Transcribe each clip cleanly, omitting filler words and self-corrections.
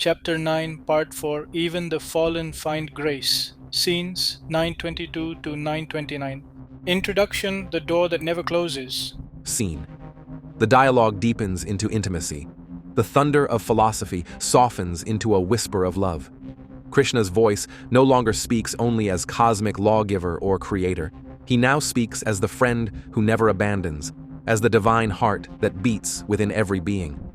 Chapter 9, Part 4, Even the Fallen Find Grace. Scenes 922 to 929. Introduction, the door that never closes. Scene. The dialogue deepens into intimacy. The thunder of philosophy softens into a whisper of love. Krishna's voice no longer speaks only as cosmic lawgiver or creator. He now speaks as the friend who never abandons, as the divine heart that beats within every being.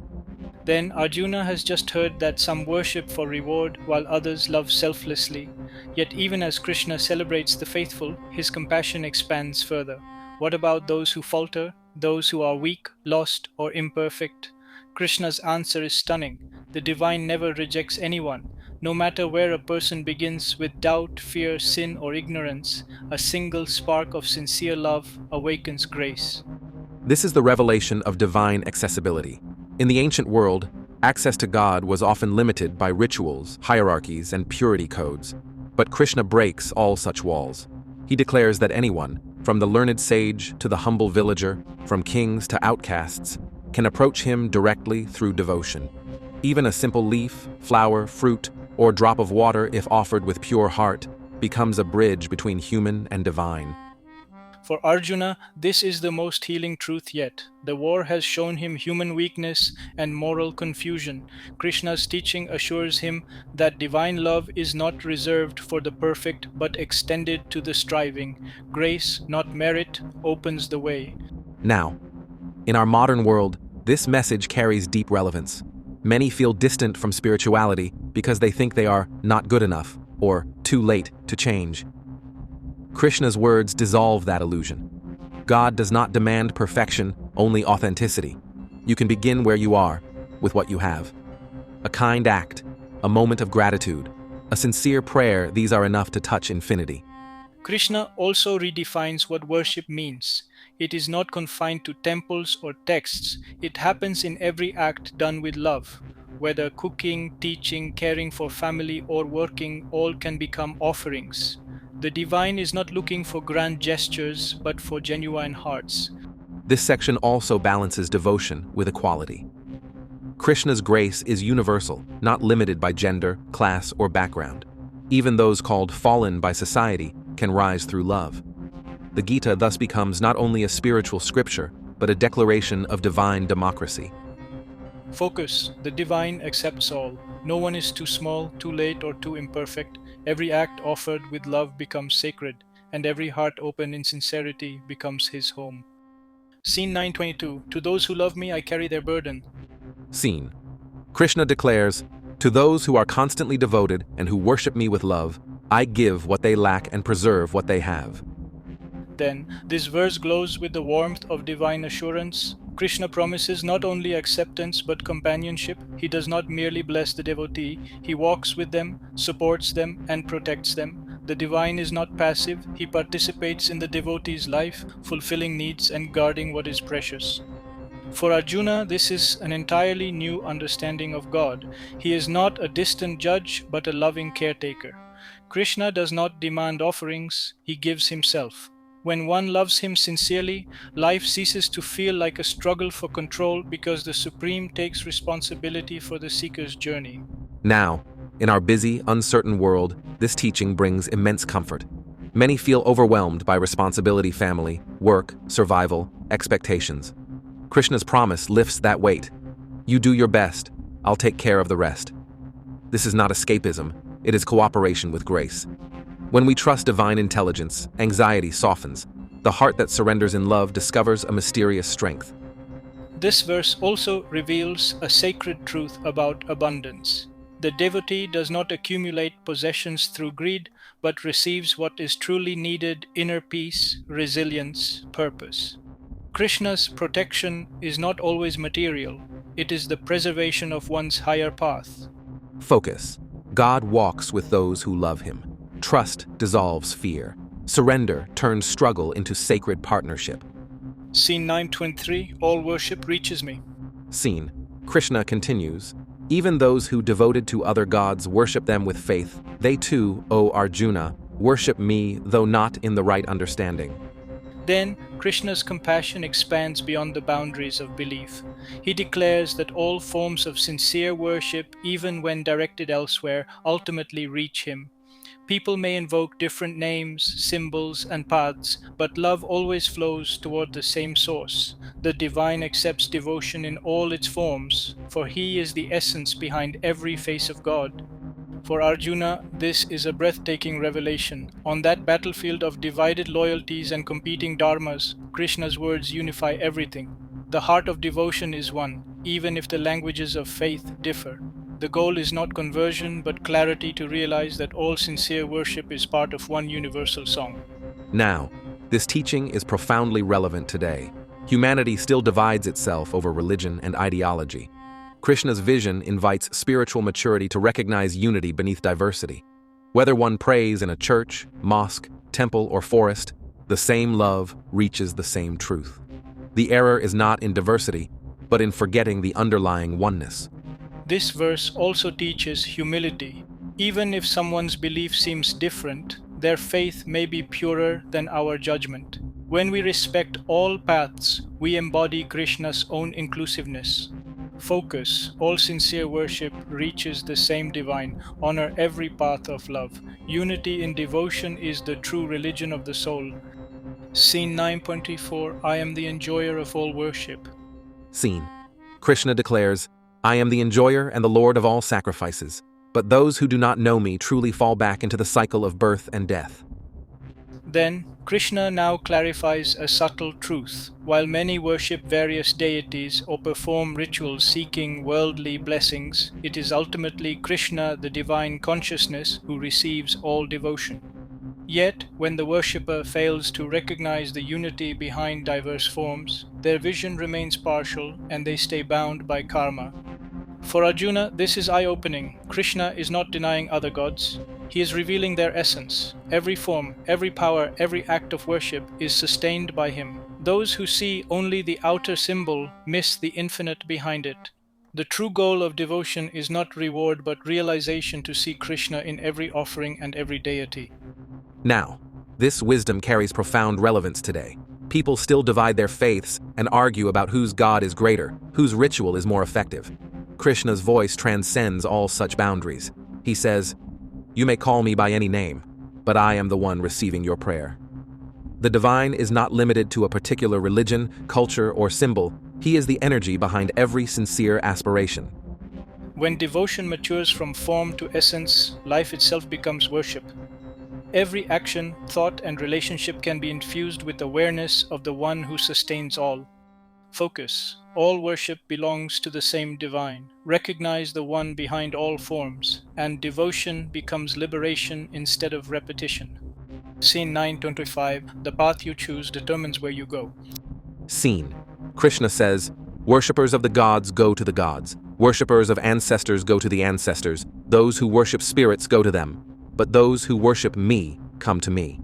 Then Arjuna has just heard that some worship for reward while others love selflessly. Yet even as Krishna celebrates the faithful, his compassion expands further. What about those who falter, those who are weak, lost, or imperfect? Krishna's answer is stunning. The divine never rejects anyone. No matter where a person begins with doubt, fear, sin, or ignorance, a single spark of sincere love awakens grace. This is the revelation of divine accessibility. In the ancient world, access to God was often limited by rituals, hierarchies, and purity codes. But Krishna breaks all such walls. He declares that anyone, from the learned sage to the humble villager, from kings to outcasts, can approach him directly through devotion. Even a simple leaf, flower, fruit, or drop of water, if offered with pure heart, becomes a bridge between human and divine. For Arjuna, this is the most healing truth yet. The war has shown him human weakness and moral confusion. Krishna's teaching assures him that divine love is not reserved for the perfect but extended to the striving. Grace, not merit, opens the way. Now, in our modern world, this message carries deep relevance. Many feel distant from spirituality because they think they are not good enough or too late to change. Krishna's words dissolve that illusion. God does not demand perfection, only authenticity. You can begin where you are, with what you have. A kind act, a moment of gratitude, a sincere prayer, these are enough to touch infinity. Krishna also redefines what worship means. It is not confined to temples or texts. It happens in every act done with love. Whether cooking, teaching, caring for family, or working, all can become offerings. The divine is not looking for grand gestures, but for genuine hearts. This section also balances devotion with equality. Krishna's grace is universal, not limited by gender, class, or background. Even those called fallen by society can rise through love. The Gita thus becomes not only a spiritual scripture, but a declaration of divine democracy. Focus. The divine accepts all. No one is too small, too late, or too imperfect. Every act offered with love becomes sacred, and every heart open in sincerity becomes his home. Scene 922. To those who love me, I carry their burden. Scene. Krishna declares, "To those who are constantly devoted and who worship me with love, I give what they lack and preserve what they have." Then, this verse glows with the warmth of divine assurance. Krishna promises not only acceptance but companionship. He does not merely bless the devotee, he walks with them, supports them, and protects them. The divine is not passive, he participates in the devotee's life, fulfilling needs and guarding what is precious. For Arjuna, this is an entirely new understanding of God. He is not a distant judge but a loving caretaker. Krishna does not demand offerings, he gives himself. When one loves him sincerely, life ceases to feel like a struggle for control because the Supreme takes responsibility for the seeker's journey. Now, in our busy, uncertain world, this teaching brings immense comfort. Many feel overwhelmed by responsibility, family, work, survival, expectations. Krishna's promise lifts that weight. You do your best, I'll take care of the rest. This is not escapism, it is cooperation with grace. When we trust divine intelligence, anxiety softens. The heart that surrenders in love discovers a mysterious strength. This verse also reveals a sacred truth about abundance. The devotee does not accumulate possessions through greed, but receives what is truly needed: inner peace, resilience, purpose. Krishna's protection is not always material. It is the preservation of one's higher path. Focus. God walks with those who love him. Trust dissolves fear. Surrender turns struggle into sacred partnership. Scene 923. All worship reaches me. Scene. Krishna continues, "Even those who devoted to other gods worship them with faith. They too, O Arjuna, worship me, though not in the right understanding." Then Krishna's compassion expands beyond the boundaries of belief. He declares that all forms of sincere worship, even when directed elsewhere, ultimately reach him. People may invoke different names, symbols, and paths, but love always flows toward the same source. The divine accepts devotion in all its forms, for he is the essence behind every face of God. For Arjuna, this is a breathtaking revelation. On that battlefield of divided loyalties and competing dharmas, Krishna's words unify everything. The heart of devotion is one, even if the languages of faith differ. The goal is not conversion, but clarity to realize that all sincere worship is part of one universal song. Now, this teaching is profoundly relevant today. Humanity still divides itself over religion and ideology. Krishna's vision invites spiritual maturity to recognize unity beneath diversity. Whether one prays in a church, mosque, temple, or forest, the same love reaches the same truth. The error is not in diversity, but in forgetting the underlying oneness. This verse also teaches humility. Even if someone's belief seems different, their faith may be purer than our judgment. When we respect all paths, we embody Krishna's own inclusiveness. Focus, all sincere worship reaches the same divine. Honor every path of love. Unity in devotion is the true religion of the soul. Scene 9.24 I am the enjoyer of all worship. Scene. Krishna declares, I am the enjoyer and the Lord of all sacrifices, but those who do not know me truly fall back into the cycle of birth and death. Then, Krishna now clarifies a subtle truth. While many worship various deities or perform rituals seeking worldly blessings, it is ultimately Krishna, the divine consciousness, who receives all devotion. Yet, when the worshipper fails to recognize the unity behind diverse forms, their vision remains partial and they stay bound by karma. For Arjuna, this is eye-opening. Krishna is not denying other gods. He is revealing their essence. Every form, every power, every act of worship is sustained by him. Those who see only the outer symbol miss the infinite behind it. The true goal of devotion is not reward but realization to see Krishna in every offering and every deity. Now, this wisdom carries profound relevance today. People still divide their faiths and argue about whose God is greater, whose ritual is more effective. Krishna's voice transcends all such boundaries. He says, You may call me by any name, but I am the one receiving your prayer. The divine is not limited to a particular religion, culture, or symbol. He is the energy behind every sincere aspiration. When devotion matures from form to essence, life itself becomes worship. Every action, thought, and relationship can be infused with awareness of the one who sustains all. Focus. All worship belongs to the same divine. Recognize the one behind all forms, and devotion becomes liberation instead of repetition. Scene 9.25 The path you choose determines where you go. Scene. Krishna says, Worshippers of the gods go to the gods. Worshippers of ancestors go to the ancestors. Those who worship spirits go to them. But those who worship me come to me.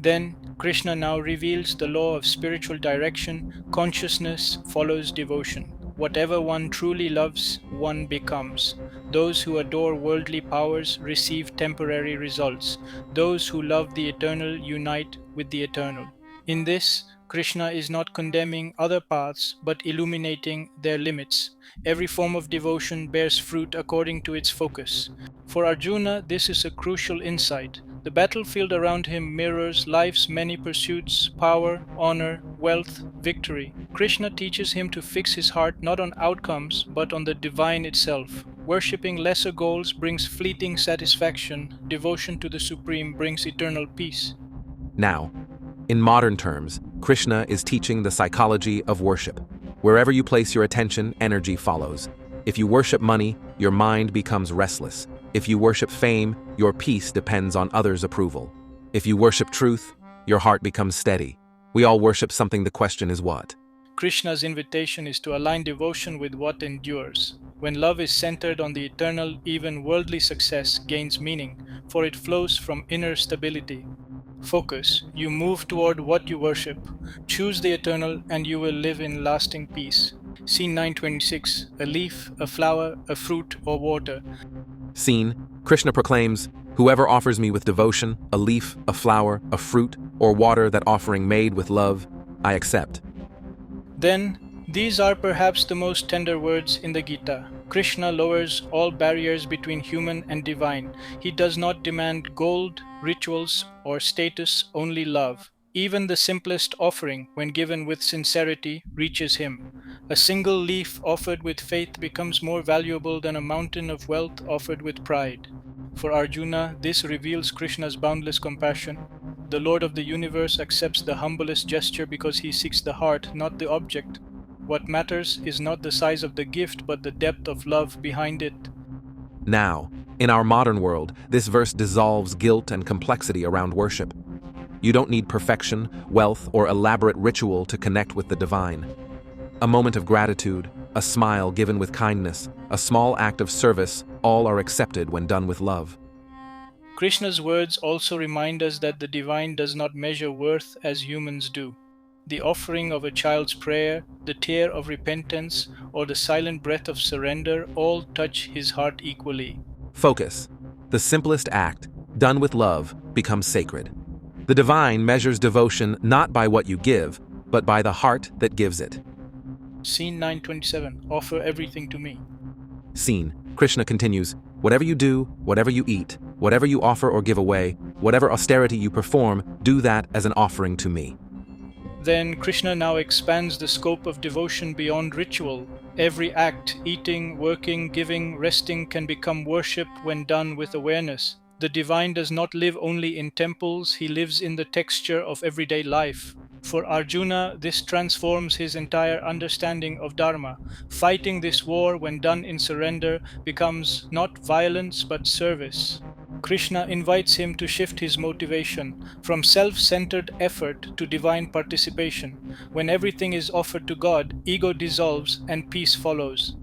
Then, Krishna now reveals the law of spiritual direction. Consciousness follows devotion. Whatever one truly loves, one becomes. Those who adore worldly powers receive temporary results. Those who love the eternal unite with the eternal. In this, Krishna is not condemning other paths, but illuminating their limits. Every form of devotion bears fruit according to its focus. For Arjuna, this is a crucial insight. The battlefield around him mirrors life's many pursuits: power, honor, wealth, victory. Krishna teaches him to fix his heart not on outcomes, but on the divine itself. Worshipping lesser goals brings fleeting satisfaction. Devotion to the Supreme brings eternal peace. Now, in modern terms, Krishna is teaching the psychology of worship. Wherever you place your attention, energy follows. If you worship money, your mind becomes restless. If you worship fame, your peace depends on others' approval. If you worship truth, your heart becomes steady. We all worship something. The question is what? Krishna's invitation is to align devotion with what endures. When love is centered on the eternal, even worldly success gains meaning, for it flows from inner stability. Focus. You move toward what you worship. Choose the eternal and you will live in lasting peace. Scene 926. A leaf, a flower, a fruit, or water. Scene, Krishna proclaims, "Whoever offers me with devotion, a leaf, a flower, a fruit, or water, that offering made with love, I accept." Then, these are perhaps the most tender words in the Gita. Krishna lowers all barriers between human and divine. He does not demand gold, rituals, or status, only love. Even the simplest offering, when given with sincerity, reaches him. A single leaf offered with faith becomes more valuable than a mountain of wealth offered with pride. For Arjuna, this reveals Krishna's boundless compassion. The Lord of the universe accepts the humblest gesture because he seeks the heart, not the object. What matters is not the size of the gift, but the depth of love behind it. Now, in our modern world, this verse dissolves guilt and complexity around worship. You don't need perfection, wealth, or elaborate ritual to connect with the divine. A moment of gratitude, a smile given with kindness, a small act of service, all are accepted when done with love. Krishna's words also remind us that the divine does not measure worth as humans do. The offering of a child's prayer, the tear of repentance, or the silent breath of surrender all touch his heart equally. Focus. The simplest act, done with love, becomes sacred. The divine measures devotion not by what you give, but by the heart that gives it. Scene 927. Offer everything to me. Scene, Krishna continues, "Whatever you do, whatever you eat, whatever you offer or give away, whatever austerity you perform, do that as an offering to me." Then Krishna now expands the scope of devotion beyond ritual. Every act, eating, working, giving, resting, can become worship when done with awareness. The divine does not live only in temples, he lives in the texture of everyday life. For Arjuna, this transforms his entire understanding of Dharma. Fighting this war, when done in surrender, becomes not violence but service. Krishna invites him to shift his motivation from self-centered effort to divine participation. When everything is offered to God, ego dissolves and peace follows.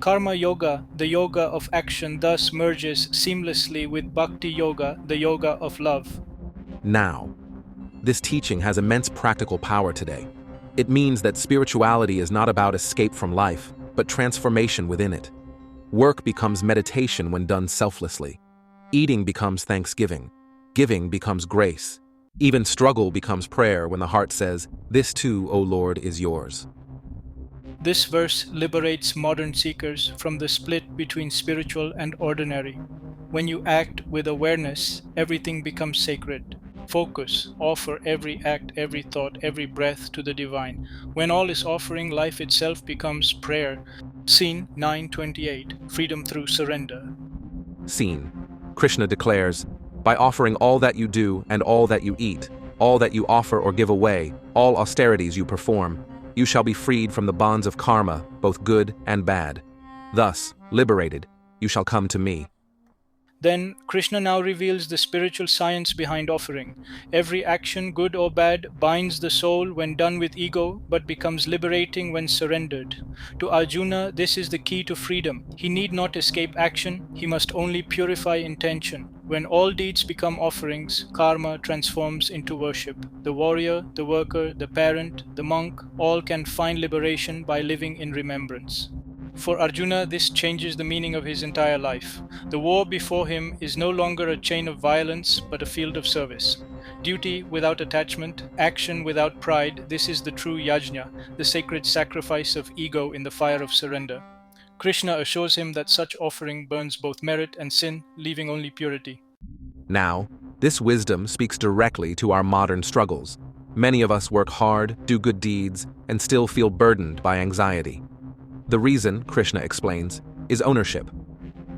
Karma Yoga, the yoga of action, thus merges seamlessly with Bhakti Yoga, the yoga of love. Now, this teaching has immense practical power today. It means that spirituality is not about escape from life, but transformation within it. Work becomes meditation when done selflessly. Eating becomes thanksgiving. Giving becomes grace. Even struggle becomes prayer when the heart says, "This too, O Lord, is yours." This verse liberates modern seekers from the split between spiritual and ordinary. When you act with awareness, everything becomes sacred. Focus, offer every act, every thought, every breath to the divine. When all is offering, life itself becomes prayer. Scene 928. Freedom through surrender. Scene, Krishna declares, "By offering all that you do and all that you eat, all that you offer or give away, all austerities you perform, you shall be freed from the bonds of karma, both good and bad. Thus, liberated, you shall come to me." Then Krishna now reveals the spiritual science behind offering. Every action, good or bad, binds the soul when done with ego, but becomes liberating when surrendered. To Arjuna, this is the key to freedom. He need not escape action, he must only purify intention. When all deeds become offerings, karma transforms into worship. The warrior, the worker, the parent, the monk, all can find liberation by living in remembrance. For Arjuna, this changes the meaning of his entire life. The war before him is no longer a chain of violence, but a field of service. Duty without attachment, action without pride, this is the true yajna, the sacred sacrifice of ego in the fire of surrender. Krishna assures him that such offering burns both merit and sin, leaving only purity. Now, this wisdom speaks directly to our modern struggles. Many of us work hard, do good deeds, and still feel burdened by anxiety. The reason, Krishna explains, is ownership.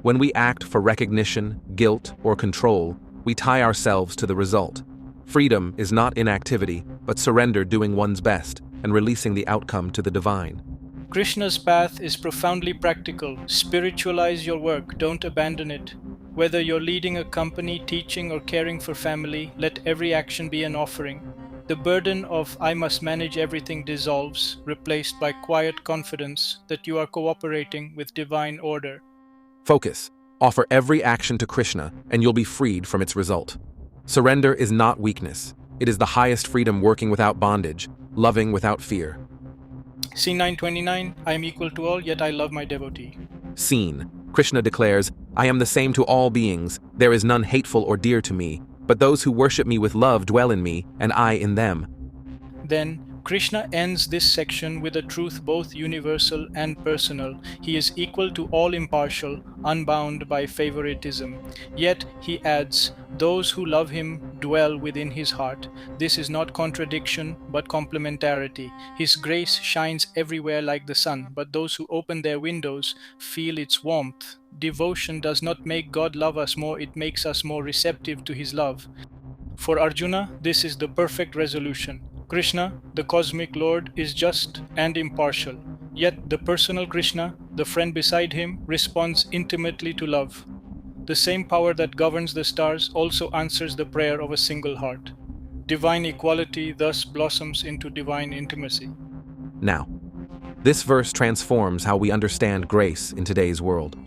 When we act for recognition, guilt, or control, we tie ourselves to the result. Freedom is not inactivity, but surrender doing one's best and releasing the outcome to the divine. Krishna's path is profoundly practical. Spiritualize your work, don't abandon it. Whether you're leading a company, teaching, or caring for family, let every action be an offering. The burden of "I must manage everything" dissolves, replaced by quiet confidence that you are cooperating with divine order. Focus. Offer every action to Krishna, and you'll be freed from its result. Surrender is not weakness. It is the highest freedom, working without bondage, loving without fear. Scene 929, I am equal to all, yet I love my devotee. Scene. Krishna declares, I am the same to all beings, there is none hateful or dear to me, but those who worship me with love dwell in me, and I in them. Then Krishna ends this section with a truth both universal and personal. He is equal to all, impartial, unbound by favoritism. Yet, he adds, those who love him dwell within his heart. This is not contradiction, but complementarity. His grace shines everywhere like the sun, but those who open their windows feel its warmth. Devotion does not make God love us more, it makes us more receptive to his love. For Arjuna, this is the perfect resolution. Krishna, the cosmic Lord, is just and impartial. Yet the personal Krishna, the friend beside him, responds intimately to love. The same power that governs the stars also answers the prayer of a single heart. Divine equality thus blossoms into divine intimacy. Now, this verse transforms how we understand grace in today's world.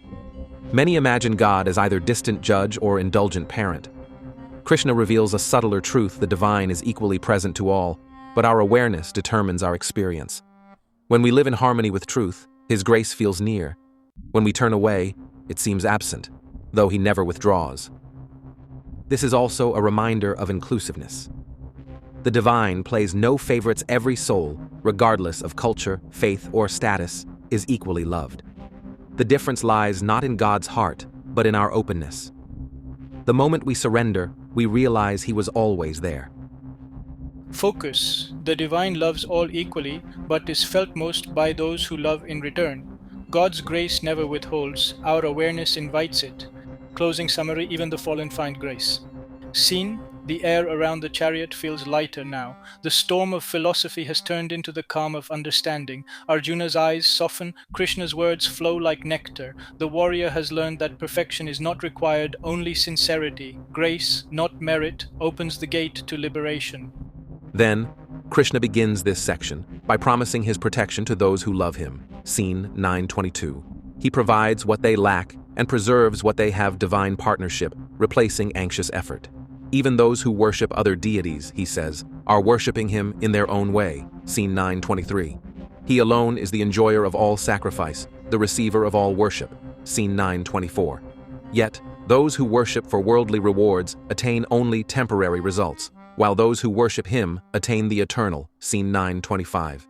Many imagine God as either distant judge or indulgent parent. Krishna reveals a subtler truth: the divine is equally present to all, but our awareness determines our experience. When we live in harmony with truth, his grace feels near. When we turn away, it seems absent, though he never withdraws. This is also a reminder of inclusiveness. The divine plays no favorites. Every soul, regardless of culture, faith, or status, is equally loved. The difference lies not in God's heart, but in our openness. The moment we surrender, we realize he was always there. Focus. The divine loves all equally, but is felt most by those who love in return. God's grace never withholds, our awareness invites it. Closing summary, even the fallen find grace. Scene. The air around the chariot feels lighter now. The storm of philosophy has turned into the calm of understanding. Arjuna's eyes soften, Krishna's words flow like nectar. The warrior has learned that perfection is not required, only sincerity. Grace, not merit, opens the gate to liberation. Then, Krishna begins this section by promising his protection to those who love him. Scene 922. He provides what they lack and preserves what they have: divine partnership, replacing anxious effort. Even those who worship other deities, he says, are worshiping him in their own way. Scene 923. He alone is the enjoyer of all sacrifice, the receiver of all worship. Scene 924. Yet, those who worship for worldly rewards attain only temporary results, while those who worship him attain the eternal. Scene 925.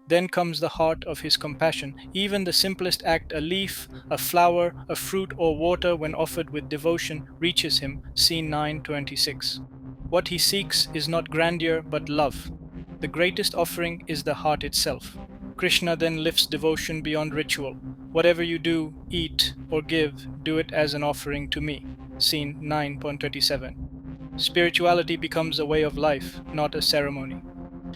Then comes the heart of his compassion. Even the simplest act, a leaf, a flower, a fruit, or water, when offered with devotion, reaches him. Scene 926. What he seeks is not grandeur, but love. The greatest offering is the heart itself. Krishna then lifts devotion beyond ritual. Whatever you do, eat, or give, do it as an offering to me. Scene 9.27. Spirituality becomes a way of life, not a ceremony.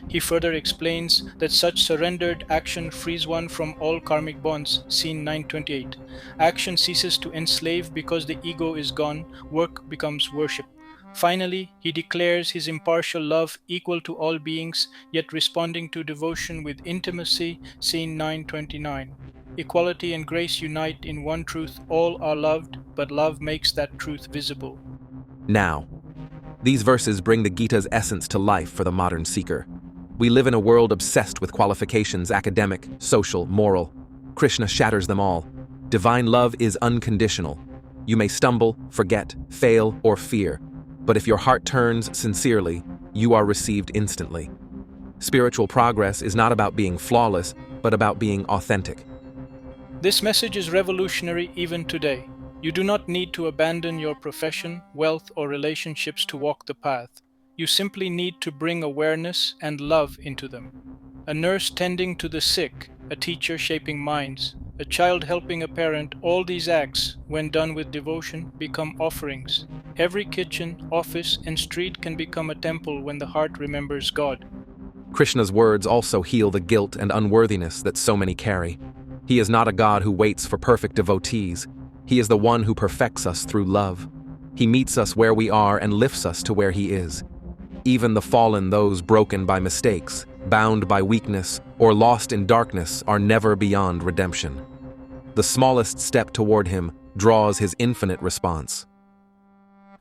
He further explains that such surrendered action frees one from all karmic bonds. Scene 928. Action ceases to enslave because the ego is gone, work becomes worship. Finally, he declares his impartial love equal to all beings, yet responding to devotion with intimacy. Scene 929. Equality and grace unite in one truth: all are loved, but love makes that truth visible. Now, these verses bring the Gita's essence to life for the modern seeker. We live in a world obsessed with qualifications: academic, social, moral. Krishna shatters them all. Divine love is unconditional. You may stumble, forget, fail, or fear, but if your heart turns sincerely, you are received instantly. Spiritual progress is not about being flawless, but about being authentic. This message is revolutionary even today. You do not need to abandon your profession, wealth, or relationships to walk the path. You simply need to bring awareness and love into them. A nurse tending to the sick, a teacher shaping minds, a child helping a parent, all these acts, when done with devotion, become offerings. Every kitchen, office, and street can become a temple when the heart remembers God. Krishna's words also heal the guilt and unworthiness that so many carry. He is not a God who waits for perfect devotees. He is the one who perfects us through love. He meets us where we are and lifts us to where he is. Even the fallen, those broken by mistakes, bound by weakness, or lost in darkness, are never beyond redemption. The smallest step toward him draws his infinite response.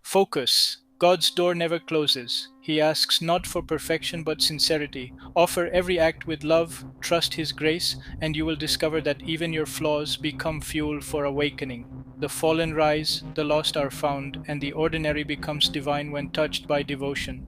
Focus. God's door never closes. He asks not for perfection but sincerity. Offer every act with love, trust His grace, and you will discover that even your flaws become fuel for awakening. The fallen rise, the lost are found, and the ordinary becomes divine when touched by devotion.